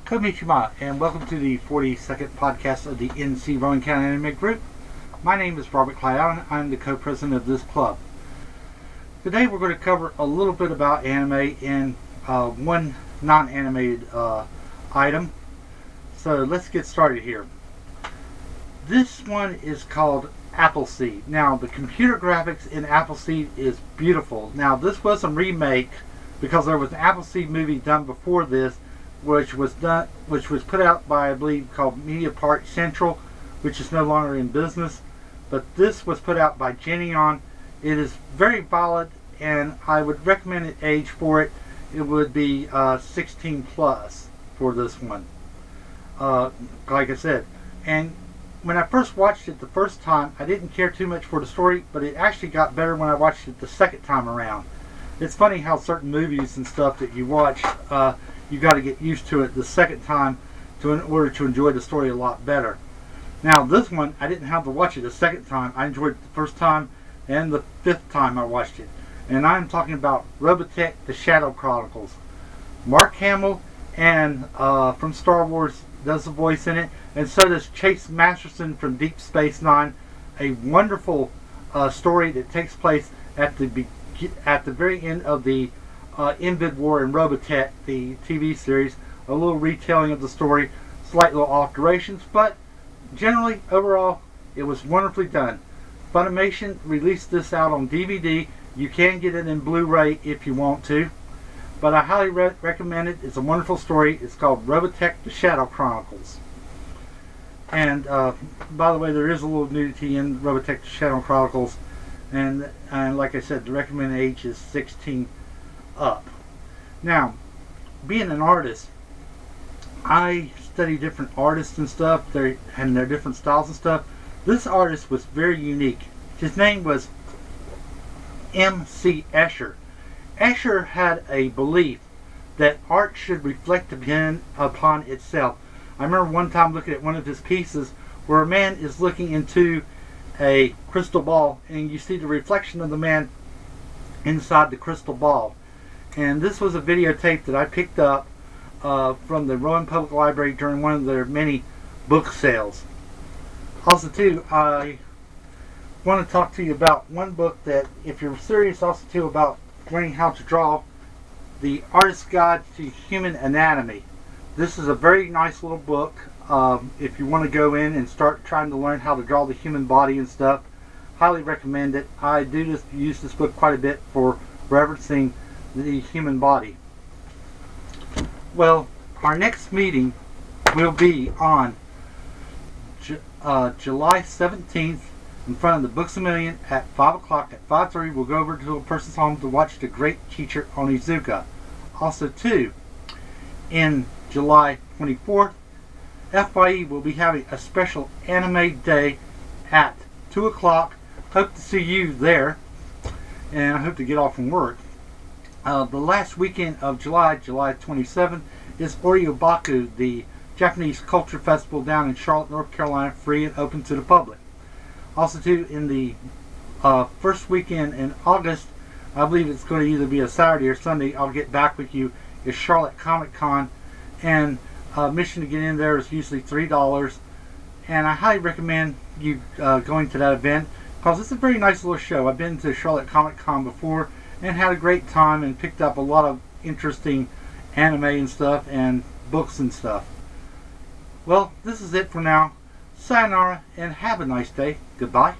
Konnichiwa, and welcome to the 42nd podcast of the NC Rowan County Anime Group. My name is Robert Cloud. I'm the co-president of this club. Today we're going to cover a little bit about anime and one non-animated item. So let's get started here. This one is called Appleseed. Now the computer graphics in Appleseed is beautiful. Now this was a remake because there was an Appleseed movie done before this, which was put out by, I believe, called Media Park Central, which is no longer in business. But this was put out by Geneon. It is very valid, and I would recommend an age for it. It would be 16 plus for this one. Like I said, and when I first watched it the first time, I didn't care too much for the story, but it actually got better when I watched it the second time around. It's funny how certain movies and stuff that you watch, you got to get used to it the second time in order to enjoy the story a lot better. Now this one, I didn't have to watch it the second time. I enjoyed it the first time and the fifth time I watched it. And I'm talking about Robotech, The Shadow Chronicles. Mark Hamill and from Star Wars does the voice in it, and so does Chase Masterson from Deep Space Nine. A wonderful story that takes place at the very end of the Invid War in Robotech, the TV series. A little retelling of the story, slight little alterations, but generally, overall, it was wonderfully done. Funimation released this out on DVD. You can get it in Blu-ray if you want to, but I highly recommend it. It's a wonderful story. It's called Robotech, The Shadow Chronicles. And by the way, there is a little nudity in Robotech, The Shadow Chronicles, and like I said, the recommended age is 16 up. Now, being an artist, I study different artists and stuff, and their different styles and stuff. This artist was very unique. His name was MC Escher. Escher had a belief that art should reflect upon itself. I remember one time looking at one of his pieces where a man is looking into a crystal ball, and you see the reflection of the man inside the crystal ball. And this was a videotape that I picked up from the Rowan Public Library during one of their many book sales. Also too, I want to talk to you about one book that, if you're serious also too about learning how to draw, The Artist's Guide to Human Anatomy. This is a very nice little book. If you want to go in and start trying to learn how to draw the human body and stuff, highly recommend it. I do use this book quite a bit for referencing the human body. Well, our next meeting will be on July 17th in front of the Books A Million at 5 o'clock. At 5:30 we'll go over to a person's home to watch The Great Teacher Onizuka. Also too, in July 24th, FYE will be having a special anime day at 2 o'clock. Hope to see you there, and I hope to get off from work. The last weekend of July 27th, is Oryobaku, the Japanese Culture Festival down in Charlotte, North Carolina, free and open to the public. Also too, in the first weekend in August, I believe it's going to either be a Saturday or Sunday, I'll get back with you, is Charlotte Comic Con, and admission to get in there is usually $3, and I highly recommend you going to that event because it's a very nice little show. I've been to Charlotte Comic Con before and had a great time and picked up a lot of interesting anime and stuff and books and stuff. Well, this is it for now. Sayonara and have a nice day. Goodbye.